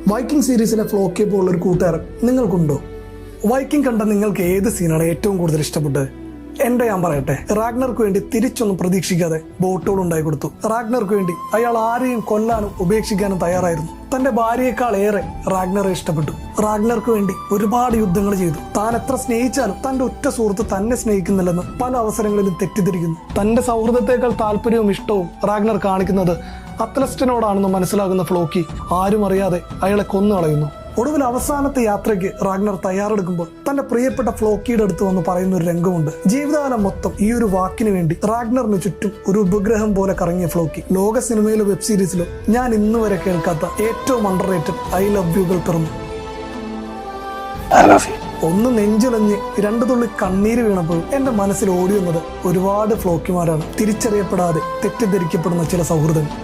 Viking സീരീസിലെ ഫ്ലോക്കി പോലുള്ള ഒരു കൂട്ടുകാരൻ നിങ്ങൾക്കുണ്ടോ? വൈക്കിംഗ് കണ്ട നിങ്ങൾക്ക് ഏത് സീനാണ് ഏറ്റവും കൂടുതൽ ഇഷ്ടപ്പെട്ടത്? ഞാൻ പറയട്ടെ, റാഗ്നർക്ക് വേണ്ടി തിരിച്ചൊന്നും പ്രതീക്ഷിക്കാതെ ബോട്ടുകൾ ഉണ്ടായി കൊടുത്തു. റാഗ്നർക്ക് വേണ്ടി അയാൾ ആരെയും കൊല്ലാനും ഉപേക്ഷിക്കാനും തയ്യാറായിരുന്നു. തന്റെ ഭാര്യയെക്കാൾ ഏറെ റാഗ്നറെ ഇഷ്ടപ്പെട്ടു. റാഗ്നർക്ക് വേണ്ടി ഒരുപാട് യുദ്ധങ്ങൾ ചെയ്തു. താൻ എത്ര സ്നേഹിച്ചാലും തന്റെ ഉറ്റ സുഹൃത്ത് തന്നെ സ്നേഹിക്കുന്നില്ലെന്ന് പല അവസരങ്ങളിലും തെറ്റിദ്ധരിക്കുന്നു. തന്റെ സൗഹൃദത്തെക്കാൾ താല്പര്യവും ഇഷ്ടവും റാഗ്നർ കാണിക്കുന്നത് അത്ലസ്റ്റിനോടാണെന്ന് മനസ്സിലാകുന്ന ഫ്ലോക്കി ആരും അറിയാതെ അയാളെ കൊന്നു കളയുന്നു. ഒടുവിൽ അവസാനത്തെ യാത്രയ്ക്ക് റാഗ്നർ തയ്യാറെടുക്കുമ്പോൾ തന്റെ പ്രിയപ്പെട്ട ഫ്ലോക്കിയുടെ അടുത്ത് വന്ന് പറയുന്ന ഒരു രംഗമുണ്ട്. ജീവിതകാലം മൊത്തം ഈ ഒരു വാക്കിന് വേണ്ടി റാഗ്നറിന് ചുറ്റും ഒരു ഉപഗ്രഹം പോലെ കറങ്ങിയ ഫ്ലോക്കി ലോക സിനിമയിലോ വെബ് സീരീസിലോ ഞാൻ ഇന്ന് വരെ കേൾക്കാത്ത ഏറ്റവും അണ്ടർറേറ്റഡ് ഐ ലവ് യുകൾ പിറന്നു. ഒന്ന് നെഞ്ചുലഞ്ഞ് രണ്ടു തുള്ളി കണ്ണീര് വീണപ്പോൾ എന്റെ മനസ്സിൽ ഓടി വന്നത് ഒരുപാട് ഫ്ലോക്കിമാരാണ്. തിരിച്ചറിയപ്പെടാതെ തെറ്റിദ്ധരിക്കപ്പെടുന്ന ചില സൗഹൃദങ്ങൾ.